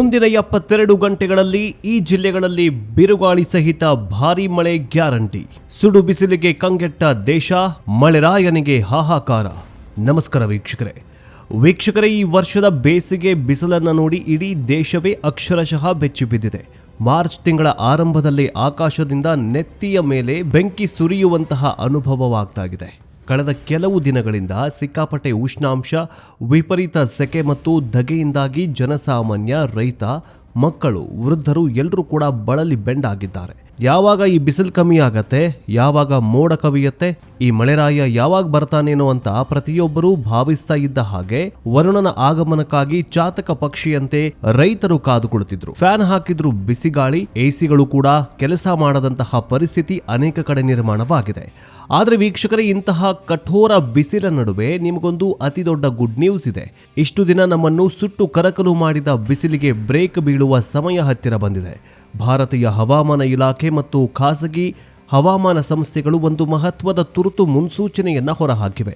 ಮುಂದಿನ 72 ಗಂಟೆಗಳಲ್ಲಿ ಈ ಜಿಲ್ಲೆಗಳಲ್ಲಿ ಬಿರುಗಾಳಿ ಸಹಿತ ಭಾರೀ ಮಳೆ ಗ್ಯಾರಂಟಿ. ಸುಡು ಬಿಸಿಲಿಗೆ ಕಂಗೆಟ್ಟ ದೇಶ, ಮಳೆರಾಯನಿಗೆ ಹಾಹಾಕಾರ. ನಮಸ್ಕಾರ ವೀಕ್ಷಕರೇ, ಈ ವರ್ಷದ ಬೇಸಿಗೆ ಬಿಸಿಲನ್ನು ನೋಡಿ ಇಡೀ ದೇಶವೇ ಅಕ್ಷರಶಃ ಬೆಚ್ಚಿ ಬಿದ್ದಿದೆ. ಮಾರ್ಚ್ ತಿಂಗಳ ಆರಂಭದಲ್ಲೇ ಆಕಾಶದಿಂದ ನೆತ್ತಿಯ ಮೇಲೆ ಬೆಂಕಿ ಸುರಿಯುವಂತಹ ಅನುಭವವಾಗ್ತಾಗಿದೆ. ಕಳೆದ ಕೆಲವು ದಿನಗಳಿಂದ ಸಿಕ್ಕಾಪಟ್ಟೆ ಉಷ್ಣಾಂಶ, ವಿಪರೀತ ಸೆಕೆ ಮತ್ತು ಧಗೆಯಿಂದಾಗಿ ಜನಸಾಮಾನ್ಯ, ರೈತ, ಮಕ್ಕಳು, ವೃದ್ಧರು ಎಲ್ಲರೂ ಕೂಡ ಬಳಲಿ ಬೆಂಡಾಗಿದ್ದಾರೆ. ಯಾವಾಗ ಈ ಬಿಸಿಲು ಕಮ್ಮಿ ಆಗತ್ತೆ, ಯಾವಾಗ ಮೋಡ ಕವಿಯತ್ತೆ, ಈ ಮಳೆರಾಯ ಯಾವಾಗ ಬರ್ತಾನೇನೋ ಅಂತ ಪ್ರತಿಯೊಬ್ಬರೂ ಭಾವಿಸ್ತಾ ಇದ್ದ ಹಾಗೆ ವರುಣನ ಆಗಮನಕ್ಕಾಗಿ ಚಾತಕ ಪಕ್ಷಿಯಂತೆ ರೈತರು ಕಾದು ಕುಳಿತಿದ್ರು. ಫ್ಯಾನ್ ಹಾಕಿದ್ರು ಬಿಸಿಗಾಳಿ, ಎಸಿಗಳು ಕೂಡ ಕೆಲಸ ಮಾಡದಂತಹ ಪರಿಸ್ಥಿತಿ ಅನೇಕ ಕಡೆ ನಿರ್ಮಾಣವಾಗಿದೆ. ಆದರೆ ವೀಕ್ಷಕರೇ, ಇಂತಹ ಕಠೋರ ಬಿಸಿಲ ನಡುವೆ ನಿಮಗೊಂದು ಅತಿ ದೊಡ್ಡ ಗುಡ್ ನ್ಯೂಸ್ ಇದೆ. ಇಷ್ಟು ದಿನ ನಮ್ಮನ್ನು ಸುಟ್ಟು ಕರಕಲು ಮಾಡಿದ ಬಿಸಿಲಿಗೆ ಬ್ರೇಕ್ ಬೀಳುವ ಸಮಯ ಹತ್ತಿರ ಬಂದಿದೆ. ಭಾರತೀಯ ಹವಾಮಾನ ಇಲಾಖೆ ಮತ್ತು ಖಾಸಗಿ ಹವಾಮಾನ ಸಂಸ್ಥೆಗಳು ಒಂದು ಮಹತ್ವದ ತುರ್ತು ಮುನ್ಸೂಚನೆಯನ್ನು ಹೊರಹಾಕಿವೆ.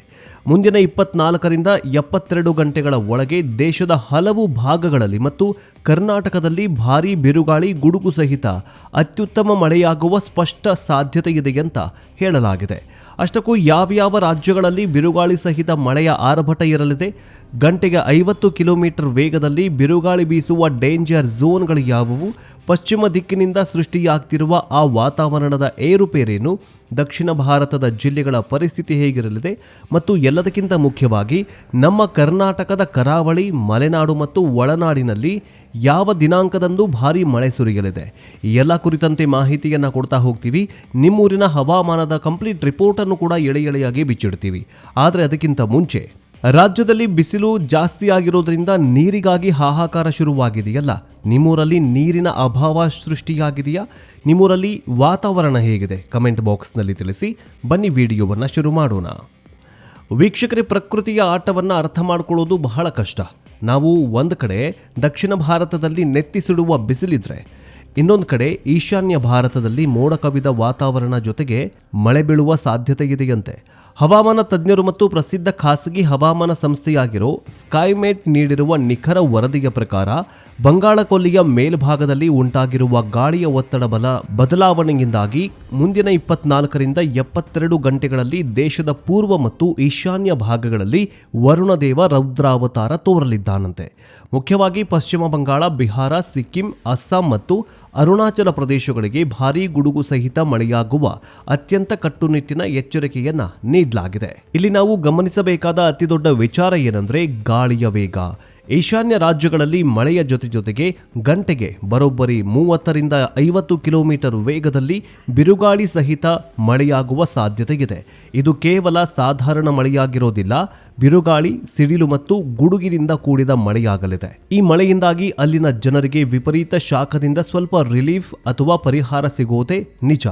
ಮುಂದಿನ 24ರಿಂದ 72 ಗಂಟೆಗಳ ಒಳಗೆ ದೇಶದ ಹಲವು ಭಾಗಗಳಲ್ಲಿ ಮತ್ತು ಕರ್ನಾಟಕದಲ್ಲಿ ಭಾರೀ ಬಿರುಗಾಳಿ, ಗುಡುಗು ಸಹಿತ ಅತ್ಯುತ್ತಮ ಮಳೆಯಾಗುವ ಸ್ಪಷ್ಟ ಸಾಧ್ಯತೆ ಇದೆ ಅಂತ ಹೇಳಲಾಗಿದೆ. ಅಷ್ಟಕ್ಕೂ ಯಾವ್ಯಾವ ರಾಜ್ಯಗಳಲ್ಲಿ ಬಿರುಗಾಳಿ ಸಹಿತ ಮಳೆಯ ಆರ್ಭಟ ಇರಲಿದೆ, ಗಂಟೆಗೆ 50 ಕಿಲೋಮೀಟರ್ ವೇಗದಲ್ಲಿ ಬಿರುಗಾಳಿ ಬೀಸುವ ಡೇಂಜರ್ ಝೋನ್ಗಳು ಯಾವುವು, ಪಶ್ಚಿಮ ದಿಕ್ಕಿನಿಂದ ಸೃಷ್ಟಿಯಾಗ್ತಿರುವ ಆ ವಾತಾವರಣದ ಏರುಪೇರೇನು, ದಕ್ಷಿಣ ಭಾರತದ ಜಿಲ್ಲೆಗಳ ಪರಿಸ್ಥಿತಿ ಹೇಗಿರಲಿದೆ ಮತ್ತು ಎಲ್ಲದಕ್ಕಿಂತ ಮುಖ್ಯವಾಗಿ ನಮ್ಮ ಕರ್ನಾಟಕದ ಕರಾವಳಿ, ಮಲೆನಾಡು ಮತ್ತು ಒಳನಾಡಿನಲ್ಲಿ ಯಾವ ದಿನಾಂಕದಂದು ಭಾರೀ ಮಳೆ ಸುರಿಯಲಿದೆ, ಈ ಎಲ್ಲ ಕುರಿತಂತೆ ಮಾಹಿತಿಯನ್ನು ಕೊಡ್ತಾ ಹೋಗ್ತೀವಿ. ನಿಮ್ಮೂರಿನ ಹವಾಮಾನದ ಕಂಪ್ಲೀಟ್ ರಿಪೋರ್ಟನ್ನು ಕೂಡ ಎಳೆಯಾಗಿ ಬಿಚ್ಚಿಡ್ತೀವಿ. ಆದರೆ ಅದಕ್ಕಿಂತ ಮುಂಚೆ, ರಾಜ್ಯದಲ್ಲಿ ಬಿಸಿಲು ಜಾಸ್ತಿ ಆಗಿರೋದ್ರಿಂದ ನೀರಿಗಾಗಿ ಹಾಹಾಕಾರ ಶುರುವಾಗಿದೆಯಲ್ಲ, ನಿಮ್ಮೂರಲ್ಲಿ ನೀರಿನ ಅಭಾವ ಸೃಷ್ಟಿಯಾಗಿದೆಯಾ? ನಿಮ್ಮೂರಲ್ಲಿ ವಾತಾವರಣ ಹೇಗಿದೆ? ಕಮೆಂಟ್ ಬಾಕ್ಸ್ನಲ್ಲಿ ತಿಳಿಸಿ. ಬನ್ನಿ ವಿಡಿಯೋವನ್ನು ಶುರು ಮಾಡೋಣ. ವೀಕ್ಷಕರೇ, ಪ್ರಕೃತಿಯ ಆಟವನ್ನು ಅರ್ಥ ಮಾಡ್ಕೊಳ್ಳೋದು ಬಹಳ ಕಷ್ಟ. ನಾವು ಒಂದು ಕಡೆ ದಕ್ಷಿಣ ಭಾರತದಲ್ಲಿ ನೆತ್ತಿ ಸುಡುವ ಬಿಸಿಲಿದ್ರೆ, ಇನ್ನೊಂದು ಕಡೆ ಈಶಾನ್ಯ ಭಾರತದಲ್ಲಿ ಮೋಡ ಕವಿದ ವಾತಾವರಣ ಜೊತೆಗೆ ಮಳೆ ಬೀಳುವ ಸಾಧ್ಯತೆ ಇದೆಯಂತೆ. ಹವಾಮಾನ ತಜ್ಞರು ಮತ್ತು ಪ್ರಸಿದ್ಧ ಖಾಸಗಿ ಹವಾಮಾನ ಸಂಸ್ಥೆಯಾಗಿರೋ ಸ್ಕೈಮೇಟ್ ನೀಡಿರುವ ನಿಖರ ವರದಿಯ ಪ್ರಕಾರ ಬಂಗಾಳ ಕೊಲ್ಲಿಯ ಮೇಲ್ಭಾಗದಲ್ಲಿ ಉಂಟಾಗಿರುವ ಗಾಳಿಯ ಒತ್ತಡ ಬದಲಾವಣೆಯಿಂದಾಗಿ ಮುಂದಿನ 24ರಿಂದ 72 ಗಂಟೆಗಳಲ್ಲಿ ದೇಶದ ಪೂರ್ವ ಮತ್ತು ಈಶಾನ್ಯ ಭಾಗಗಳಲ್ಲಿ ವರುಣದೇವ ರೌದ್ರಾವತಾರ ತೋರಲಿದ್ದಾನಂತೆ. ಮುಖ್ಯವಾಗಿ ಪಶ್ಚಿಮ ಬಂಗಾಳ, ಬಿಹಾರ, ಸಿಕ್ಕಿಂ, ಅಸ್ಸಾಂ ಮತ್ತು ಅರುಣಾಚಲ ಪ್ರದೇಶಗಳಿಗೆ ಭಾರೀ ಗುಡುಗು ಸಹಿತ ಮಳೆಯಾಗುವ ಅತ್ಯಂತ ಕಟ್ಟುನಿಟ್ಟಿನ ಎಚ್ಚರಿಕೆಯನ್ನ ನೀಡಲಾಗಿದೆ. ಇಲ್ಲಿ ನಾವು ಗಮನಿಸಬೇಕಾದ ಅತಿ ದೊಡ್ಡ ವಿಚಾರ ಏನಂದ್ರೆ ಗಾಳಿಯ ವೇಗ. ಈಶಾನ್ಯ ರಾಜ್ಯಗಳಲ್ಲಿ ಮಳೆಯ ಜೊತೆಗೆ ಗಂಟೆಗೆ ಬರೋಬ್ಬರಿ 30ರಿಂದ 50 ಕಿಲೋಮೀಟರ್ ವೇಗದಲ್ಲಿ ಬಿರುಗಾಳಿ ಸಹಿತ ಮಳೆಯಾಗುವ ಸಾಧ್ಯತೆ ಇದೆ. ಇದು ಕೇವಲ ಸಾಧಾರಣ ಮಳೆಯಾಗಿರೋದಿಲ್ಲ, ಬಿರುಗಾಳಿ, ಸಿಡಿಲು ಮತ್ತು ಗುಡುಗಿನಿಂದ ಕೂಡಿದ ಮಳೆಯಾಗಲಿದೆ. ಈ ಮಳೆಯಿಂದಾಗಿ ಅಲ್ಲಿನ ಜನರಿಗೆ ವಿಪರೀತ ಶಾಖದಿಂದ ಸ್ವಲ್ಪ ರಿಲೀಫ್ ಅಥವಾ ಪರಿಹಾರ ಸಿಗೋದೇ ನಿಜ.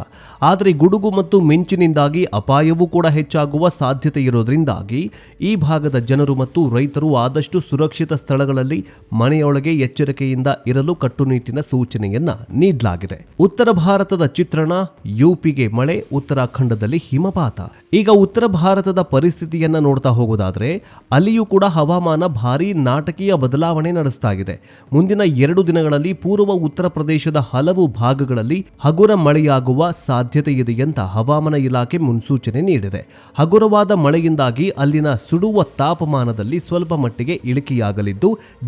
ಆದರೆ ಗುಡುಗು ಮತ್ತು ಮಿಂಚಿನಿಂದಾಗಿ ಅಪಾಯವೂ ಕೂಡ ಹೆಚ್ಚಾಗುವ ಸಾಧ್ಯತೆ ಇರೋದ್ರಿಂದಾಗಿ ಈ ಭಾಗದ ಜನರು ಮತ್ತು ರೈತರು ಆದಷ್ಟು ಸುರಕ್ಷಿತ ಸ್ಥಳಗಳಲ್ಲಿ ಮನೆಯೊಳಗೆ ಎಚ್ಚರಿಕೆಯಿಂದ ಇರಲು ಕಟ್ಟುನಿಟ್ಟಿನ ಸೂಚನೆಯನ್ನ ನೀಡಲಾಗಿದೆ. ಉತ್ತರ ಭಾರತದ ಚಿತ್ರಣ: ಯುಪಿಗೆ ಮಳೆ, ಉತ್ತರಾಖಂಡದಲ್ಲಿ ಹಿಮಪಾತ. ಈಗ ಉತ್ತರ ಭಾರತದ ಪರಿಸ್ಥಿತಿಯನ್ನ ನೋಡ್ತಾ ಹೋಗೋದಾದ್ರೆ, ಅಲ್ಲಿಯೂ ಕೂಡ ಹವಾಮಾನ ಭಾರೀ ನಾಟಕೀಯ ಬದಲಾವಣೆ ನಡೆಸ್ತಾ ಇದೆ. ಮುಂದಿನ 2 ದಿನಗಳಲ್ಲಿ ಪೂರ್ವ ಉತ್ತರ ಪ್ರದೇಶದ ಹಲವು ಭಾಗಗಳಲ್ಲಿ ಹಗುರ ಮಳೆಯಾಗುವ ಸಾಧ್ಯತೆ ಇದೆ ಅಂತ ಹವಾಮಾನ ಇಲಾಖೆ ಮುನ್ಸೂಚನೆ ನೀಡಿದೆ. ಹಗುರವಾದ ಮಳೆಯಿಂದಾಗಿ ಅಲ್ಲಿನ ಸುಡುವ ತಾಪಮಾನದಲ್ಲಿ ಸ್ವಲ್ಪ ಮಟ್ಟಿಗೆ ಇಳಿಕೆಯಾಗಲಿದೆ.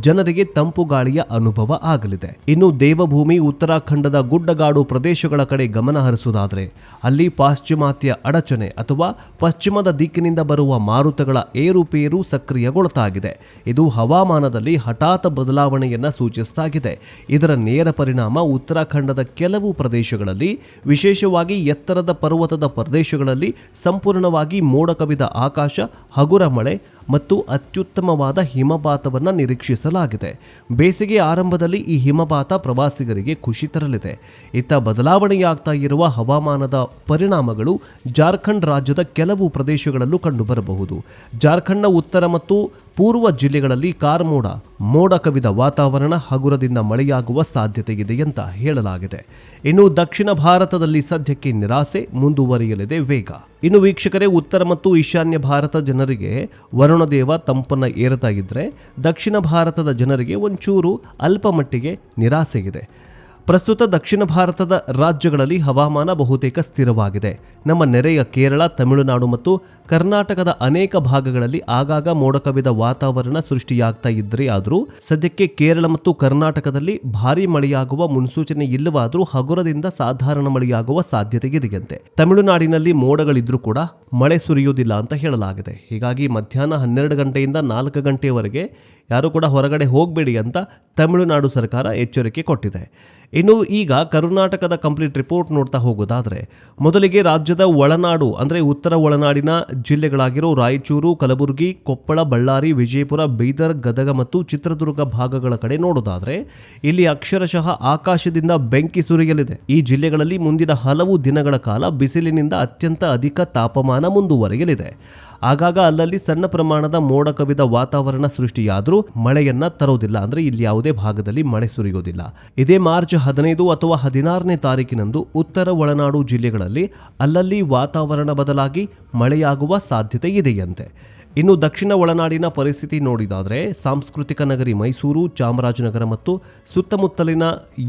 ಜನರಿಗೆ ತಂಪು ಗಾಳಿಯ ಅನುಭವ ಆಗಲಿದೆ. ಇನ್ನು ದೇವಭೂಮಿ ಉತ್ತರಾಖಂಡದ ಗುಡ್ಡಗಾಡು ಪ್ರದೇಶಗಳ ಕಡೆ ಗಮನ ಹರಿಸುವುದಾದ್ರೆ, ಅಲ್ಲಿ ಪಾಶ್ಚಿಮಾತ್ಯ ಅಡಚಣೆ ಅಥವಾ ಪಶ್ಚಿಮದ ದಿಕ್ಕಿನಿಂದ ಬರುವ ಮಾರುತಗಳ ಏರುಪೇರು ಸಕ್ರಿಯಗೊಳ್ತಾಗಿದೆ. ಇದು ಹವಾಮಾನದಲ್ಲಿ ಹಠಾತ್ ಬದಲಾವಣೆಯನ್ನ ಸೂಚಿಸಲಾಗಿದೆ. ಇದರ ನೇರ ಪರಿಣಾಮ ಉತ್ತರಾಖಂಡದ ಕೆಲವು ಪ್ರದೇಶಗಳಲ್ಲಿ, ವಿಶೇಷವಾಗಿ ಎತ್ತರದ ಪರ್ವತದ ಪ್ರದೇಶಗಳಲ್ಲಿ ಸಂಪೂರ್ಣವಾಗಿ ಮೋಡ ಕವಿದ ಆಕಾಶ, ಹಗುರ ಮಳೆ ಮತ್ತು ಅತ್ಯುತ್ತಮವಾದ ಹಿಮಪಾತವನ್ನು ನಿರೀಕ್ಷಿಸಲಾಗಿದೆ. ಬೇಸಿಗೆ ಆರಂಭದಲ್ಲಿ ಈ ಹಿಮಪಾತ ಪ್ರವಾಸಿಗರಿಗೆ ಖುಷಿ ತರಲಿದೆ. ಇತ್ತ ಬದಲಾವಣೆಯಾಗ್ತಾ ಇರುವ ಹವಾಮಾನದ ಪರಿಣಾಮಗಳು ಜಾರ್ಖಂಡ್ ರಾಜ್ಯದ ಕೆಲವು ಪ್ರದೇಶಗಳಲ್ಲೂ ಕಂಡುಬರಬಹುದು. ಜಾರ್ಖಂಡ್ನ ಉತ್ತರ ಮತ್ತು ಪೂರ್ವ ಜಿಲ್ಲೆಗಳಲ್ಲಿ ಕಾರ್ಮೋಡ, ಮೋಡ ಕವಿದ ವಾತಾವರಣ, ಹಗುರದಿಂದ ಮಳೆಯಾಗುವ ಸಾಧ್ಯತೆ ಇದೆ ಅಂತ ಹೇಳಲಾಗಿದೆ. ಇನ್ನು ದಕ್ಷಿಣ ಭಾರತದಲ್ಲಿ ಸದ್ಯಕ್ಕೆ ನಿರಾಸೆ, ಮುಂದುವರಿಯಲಿದೆ ವೇಗ. ಇನ್ನು ವೀಕ್ಷಕರೇ, ಉತ್ತರ ಮತ್ತು ಈಶಾನ್ಯ ಭಾರತ ಜನರಿಗೆ ವರುಣದೇವ ತಂಪನ್ನು ಏರುತ್ತಾ ಇದ್ದರೆ ದಕ್ಷಿಣ ಭಾರತದ ಜನರಿಗೆ ಒಂಚೂರು ಅಲ್ಪ ಮಟ್ಟಿಗೆ ನಿರಾಸೆಯಿದೆ. ಪ್ರಸ್ತುತ ದಕ್ಷಿಣ ಭಾರತದ ರಾಜ್ಯಗಳಲ್ಲಿ ಹವಾಮಾನ ಬಹುತೇಕ ಸ್ಥಿರವಾಗಿದೆ. ನಮ್ಮ ನೆರೆಯ ಕೇರಳ, ತಮಿಳುನಾಡು ಮತ್ತು ಕರ್ನಾಟಕದ ಅನೇಕ ಭಾಗಗಳಲ್ಲಿ ಆಗಾಗ ಮೋಡ ಕವಿದ ವಾತಾವರಣ ಸೃಷ್ಟಿಯಾಗ್ತಾ ಇದ್ರೆ ಆದರೂ ಸದ್ಯಕ್ಕೆ ಕೇರಳ ಮತ್ತು ಕರ್ನಾಟಕದಲ್ಲಿ ಭಾರೀ ಮಳೆಯಾಗುವ ಮುನ್ಸೂಚನೆ ಇಲ್ಲವಾದರೂ ಹಗುರದಿಂದ ಸಾಧಾರಣ ಮಳೆಯಾಗುವ ಸಾಧ್ಯತೆ ಇದೆಯಂತೆ. ತಮಿಳುನಾಡಿನಲ್ಲಿ ಮೋಡಗಳಿದ್ರೂ ಕೂಡ ಮಳೆ ಸುರಿಯುವುದಿಲ್ಲ ಅಂತ ಹೇಳಲಾಗಿದೆ. ಹೀಗಾಗಿ ಮಧ್ಯಾಹ್ನ 12 ಗಂಟೆಯಿಂದ 4 ಗಂಟೆಯವರೆಗೆ ಯಾರು ಕೂಡ ಹೊರಗಡೆ ಹೋಗಬೇಡಿ ಅಂತ ತಮಿಳುನಾಡು ಸರ್ಕಾರ ಎಚ್ಚರಿಕೆ ಕೊಟ್ಟಿದೆ. ಇನ್ನು ಈಗ ಕರ್ನಾಟಕದ ಕಂಪ್ಲೀಟ್ ರಿಪೋರ್ಟ್ ನೋಡ್ತಾ ಹೋಗೋದಾದ್ರೆ, ಮೊದಲಿಗೆ ರಾಜ್ಯದ ಒಳನಾಡು ಅಂದರೆ ಉತ್ತರ ಒಳನಾಡಿನ ಜಿಲ್ಲೆಗಳಾಗಿರೋ ರಾಯಚೂರು, ಕಲಬುರಗಿ, ಕೊಪ್ಪಳ, ಬಳ್ಳಾರಿ, ವಿಜಯಪುರ, ಬೀದರ್, ಗದಗ ಮತ್ತು ಚಿತ್ರದುರ್ಗ ಭಾಗಗಳ ಕಡೆ ನೋಡೋದಾದ್ರೆ ಇಲ್ಲಿ ಅಕ್ಷರಶಃ ಆಕಾಶದಿಂದ ಬೆಂಕಿ ಸುರಿಯಲಿದೆ. ಈ ಜಿಲ್ಲೆಗಳಲ್ಲಿ ಮುಂದಿನ ಹಲವು ದಿನಗಳ ಕಾಲ ಬಿಸಿಲಿನಿಂದ ಅತ್ಯಂತ ಅಧಿಕ ತಾಪಮಾನ ಮುಂದುವರಿಯಲಿದೆ. ಆಗಾಗ ಅಲ್ಲಲ್ಲಿ ಸಣ್ಣ ಪ್ರಮಾಣದ ಮೋಡ ಕವಿದ ವಾತಾವರಣ ಸೃಷ್ಟಿಯಾದರೂ ಮಳೆಯನ್ನ ತರೋದಿಲ್ಲ. ಅಂದ್ರೆ ಇಲ್ಲಿ ಯಾವುದೇ ಭಾಗದಲ್ಲಿ ಮಳೆ ಸುರಿಯೋದಿಲ್ಲ. ಇದೇ ಮಾರ್ಚ್ 15 ಅಥವಾ 16ನೇ ತಾರೀಕಿನಂದು ಉತ್ತರ ಒಳನಾಡು ಜಿಲ್ಲೆಗಳಲ್ಲಿ ಅಲ್ಲಲ್ಲಿ ವಾತಾವರಣ ಬದಲಾಗಿ ಮಳೆಯಾಗುವ ಸಾಧ್ಯತೆ ಇದೆಯಂತೆ. ಇನ್ನು ದಕ್ಷಿಣ ಒಳನಾಡಿನ ಪರಿಸ್ಥಿತಿ ನೋಡಿದಾದರೆ ಸಾಂಸ್ಕೃತಿಕ ನಗರಿ ಮೈಸೂರು, ಚಾಮರಾಜನಗರ ಮತ್ತು ಸುತ್ತಮುತ್ತಲಿನ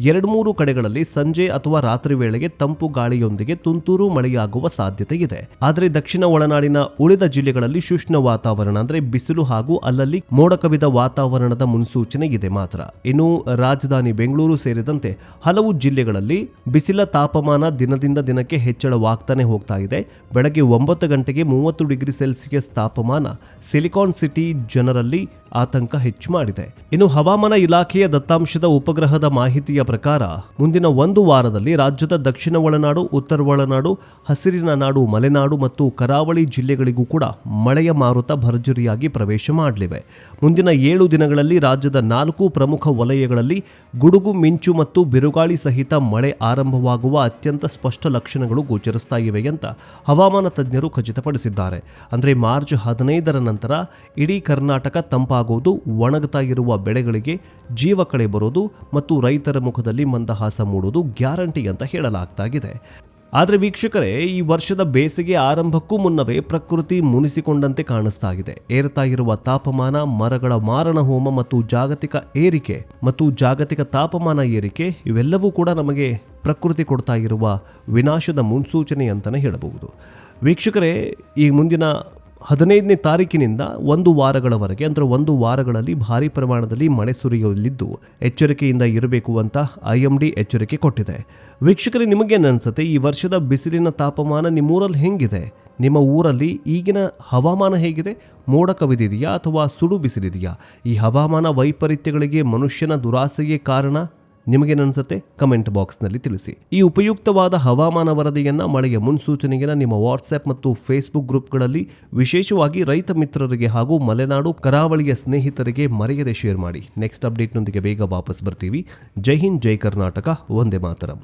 2-3 ಕಡೆಗಳಲ್ಲಿ ಸಂಜೆ ಅಥವಾ ರಾತ್ರಿ ವೇಳೆಗೆ ತಂಪು ಗಾಳಿಯೊಂದಿಗೆ ತುಂತುರು ಮಳೆಯಾಗುವ ಸಾಧ್ಯತೆ ಇದೆ. ಆದರೆ ದಕ್ಷಿಣ ಒಳನಾಡಿನ ಉಳಿದ ಜಿಲ್ಲೆಗಳಲ್ಲಿ ಶುಷ್ಕ ವಾತಾವರಣ ಅಂದರೆ ಬಿಸಿಲು ಹಾಗೂ ಅಲ್ಲಲ್ಲಿ ಮೋಡ ಕವಿದ ವಾತಾವರಣದ ಮುನ್ಸೂಚನೆ ಇದೆ ಮಾತ್ರ. ಇನ್ನು ರಾಜಧಾನಿ ಬೆಂಗಳೂರು ಸೇರಿದಂತೆ ಹಲವು ಜಿಲ್ಲೆಗಳಲ್ಲಿ ಬಿಸಿಲ ತಾಪಮಾನ ದಿನದಿಂದ ದಿನಕ್ಕೆ ಹೆಚ್ಚಳವಾಗ್ತಾನೆ ಹೋಗ್ತಾ ಇದೆ. ಬೆಳಗ್ಗೆ 9 ಗಂಟೆಗೆ 30 ಡಿಗ್ರಿ ಸೆಲ್ಸಿಯಸ್ ತಾಪಮಾನ ಸಿಲಿಕಾನ್ ಸಿಟಿ ಜನರಲ್ಲಿ ಆತಂಕ ಹೆಚ್ಚು ಮಾಡಿದೆ. ಇನ್ನು ಹವಾಮಾನ ಇಲಾಖೆಯ ದತ್ತಾಂಶದ ಉಪಗ್ರಹದ ಮಾಹಿತಿಯ ಪ್ರಕಾರ ಮುಂದಿನ 1 ವಾರದಲ್ಲಿ ರಾಜ್ಯದ ದಕ್ಷಿಣ ಒಳನಾಡು, ಉತ್ತರ ಒಳನಾಡು, ಹಸಿರಿನ ನಾಡು, ಮಲೆನಾಡು ಮತ್ತು ಕರಾವಳಿ ಜಿಲ್ಲೆಗಳಿಗೂ ಕೂಡ ಮಳೆಯ ಮಾರುತ ಭರ್ಜರಿಯಾಗಿ ಪ್ರವೇಶ ಮಾಡಲಿವೆ. ಮುಂದಿನ 7 ದಿನಗಳಲ್ಲಿ ರಾಜ್ಯದ 4 ಪ್ರಮುಖ ವಲಯಗಳಲ್ಲಿ ಗುಡುಗು, ಮಿಂಚು ಮತ್ತು ಬಿರುಗಾಳಿ ಸಹಿತ ಮಳೆ ಆರಂಭವಾಗುವ ಅತ್ಯಂತ ಸ್ಪಷ್ಟ ಲಕ್ಷಣಗಳು ಗೋಚರಿಸ್ತಾ ಇವೆ ಅಂತ ಹವಾಮಾನ ತಜ್ಞರು ಖಚಿತಪಡಿಸಿದ್ದಾರೆ. ಅಂದರೆ ಮಾರ್ಚ್ 15ರ ನಂತರ ಇಡೀ ಕರ್ನಾಟಕ ತಂಪಾಗೋದು, ಒಣಗುತ್ತಾ ಇರುವ ಬೆಳೆಗಳಿಗೆ ಜೀವ ಕಳೆ ಬರೋದು ಮತ್ತು ರೈತರ ಮುಖದಲ್ಲಿ ಮಂದಹಾಸ ಮೂಡೋದು ಗ್ಯಾರಂಟಿ ಅಂತ ಹೇಳಲಾಗ್ತಾಗಿದೆ. ಆದರೆ ವೀಕ್ಷಕರೇ, ಈ ವರ್ಷದ ಬೇಸಿಗೆ ಆರಂಭಕ್ಕೂ ಮುನ್ನವೇ ಪ್ರಕೃತಿ ಮುನಿಸಿಕೊಂಡಂತೆ ಕಾಣಿಸ್ತಾ ಇದೆ. ಏರ್ತಾ ಇರುವ ತಾಪಮಾನ, ಮರಗಳ ಮಾರಣ ಹೋಮ ಮತ್ತು ಜಾಗತಿಕ ತಾಪಮಾನ ಏರಿಕೆ ಇವೆಲ್ಲವೂ ಕೂಡ ನಮಗೆ ಪ್ರಕೃತಿ ಕೊಡ್ತಾ ಇರುವ ವಿನಾಶದ ಮುನ್ಸೂಚನೆ ಅಂತಲೇ ಹೇಳಬಹುದು. ವೀಕ್ಷಕರೇ, ಈ ಮುಂದಿನ 15ನೇ ತಾರೀಕಿನಿಂದ 1 ವಾರಗಳವರೆಗೆ ಅಂದರೆ 1 ವಾರಗಳಲ್ಲಿ ಭಾರೀ ಪ್ರಮಾಣದಲ್ಲಿ ಮಳೆ ಸುರಿಯಲಿದ್ದು ಎಚ್ಚರಿಕೆಯಿಂದ ಇರಬೇಕು ಅಂತ IMD ಎಚ್ಚರಿಕೆ ಕೊಟ್ಟಿದೆ. ವೀಕ್ಷಕರೇ, ನಿಮಗೇನು ಅನ್ಸುತ್ತೆ? ಈ ವರ್ಷದ ಬಿಸಿಲಿನ ತಾಪಮಾನ ನಿಮ್ಮೂರಲ್ಲಿ ಹೆಂಗಿದೆ? ನಿಮ್ಮ ಊರಲ್ಲಿ ಈಗಿನ ಹವಾಮಾನ ಹೇಗಿದೆ? ಮೋಡ ಕವಿದಿದೆಯಾ ಅಥವಾ ಸುಡು ಬಿಸಿಲಿದೆಯಾ? ಈ ಹವಾಮಾನ ವೈಪರೀತ್ಯಗಳಿಗೆ ಮನುಷ್ಯನ ದುರಾಸೆಯೇ ಕಾರಣ? ನಿಮಗೇನನ್ಸುತ್ತೆ? ಕಮೆಂಟ್ ಬಾಕ್ಸ್ನಲ್ಲಿ ತಿಳಿಸಿ. ಈ ಉಪಯುಕ್ತವಾದ ಹವಾಮಾನ ವರದಿಯನ್ನು, ಮಳೆಯ ಮುನ್ಸೂಚನೆಯನ್ನು ನಿಮ್ಮ ವಾಟ್ಸ್ಆ್ಯಪ್ ಮತ್ತು ಫೇಸ್ಬುಕ್ ಗ್ರೂಪ್ಗಳಲ್ಲಿ ವಿಶೇಷವಾಗಿ ರೈತ ಮಿತ್ರರಿಗೆ ಹಾಗೂ ಮಲೆನಾಡು ಕರಾವಳಿಯ ಸ್ನೇಹಿತರಿಗೆ ಮರೆಯದೆ ಶೇರ್ ಮಾಡಿ. ನೆಕ್ಸ್ಟ್ ಅಪ್ಡೇಟ್ನೊಂದಿಗೆ ಬೇಗ ವಾಪಸ್ ಬರ್ತೀವಿ. ಜೈ ಹಿಂದ್, ಜೈ ಕರ್ನಾಟಕ, ವಂದೇ ಮಾತರಂ.